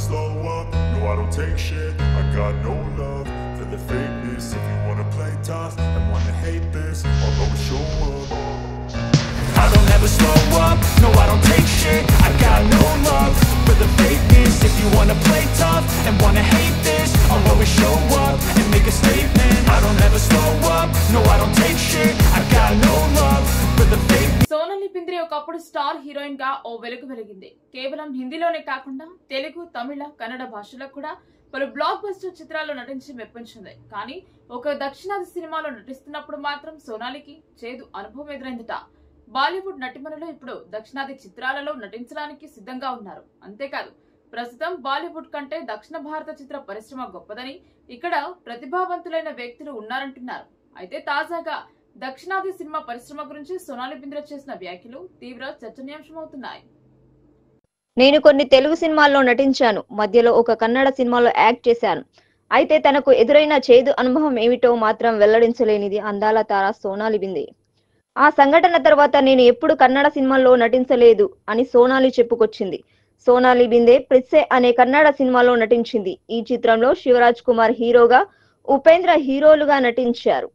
slow up, no I don't take shit. I got no love for the fakeness. If you wanna play tough and wanna hate this, I'll always show up. I don't ever slow up, no I don't take shit. I got no love for the fakeness. If you wanna play tough and wanna hate this, I'll always show up and make a statement. I don't ever slow up, no I don't take shit. I got no love for the fakeness. Sonali Bendre ఒకప్పుడు star heroine గా ఓ వెలుగు వెలిగింది. కేవలం హిందీలోనే కాకుండా తెలుగు, తమిళ, కన్నడ భాషలో కూడా పలు block buster చిత్రాల్లో నటించి మెప్పించింది. కానీ ఒక దక్షిణాది సినిమాలో నటిస్తున్నప్పుడు మాత్రం సోనాలికి చేదు అనుభవం ఎదురైందట. బాలీవుడ్ నటిమణులు ఇప్పుడు దక్షిణాది చిత్రాలలో నటించడానికి సిద్ధంగా ఉన్నారు. అంతేకాదు ప్రస్తుతం బాలీవుడ్ కంటే దక్షిణ భారత చిత్ర పరిశ్రమ గొప్పదని, ఇక్కడ ప్రతిభావంతులైన వ్యక్తులు ఉన్నారంటున్నారు. అయితే తాజాగా దక్షిణాది సినిమా పరిశ్రమ గురించి సోనాలి బింద్రే చేసిన వ్యాఖ్యలు తీవ్ర చర్చనీయాంశమవుతున్నాయి. నేను కొన్ని తెలుగు సినిమాల్లో నటించాను, మధ్యలో ఒక కన్నడ సినిమాలో యాక్ట్ చేశాను. అయితే తనకు ఎదురైన చేదు అనుభవం ఏమిటో మాత్రం వెల్లడించలేనిది అందాల తార సోనాలి బింద్రే. ఆ సంఘటన తర్వాత నేను ఎప్పుడు కన్నడ సినిమాల్లో నటించలేదు అని సోనాలి చెప్పుకొచ్చింది. సోనాలి బింద్రే ప్రిత్సే అనే కన్నడ సినిమాలో నటించింది. ఈ చిత్రంలో శివరాజ్ కుమార్ హీరోగా, ఉపేంద్ర హీరోలుగా నటించారు.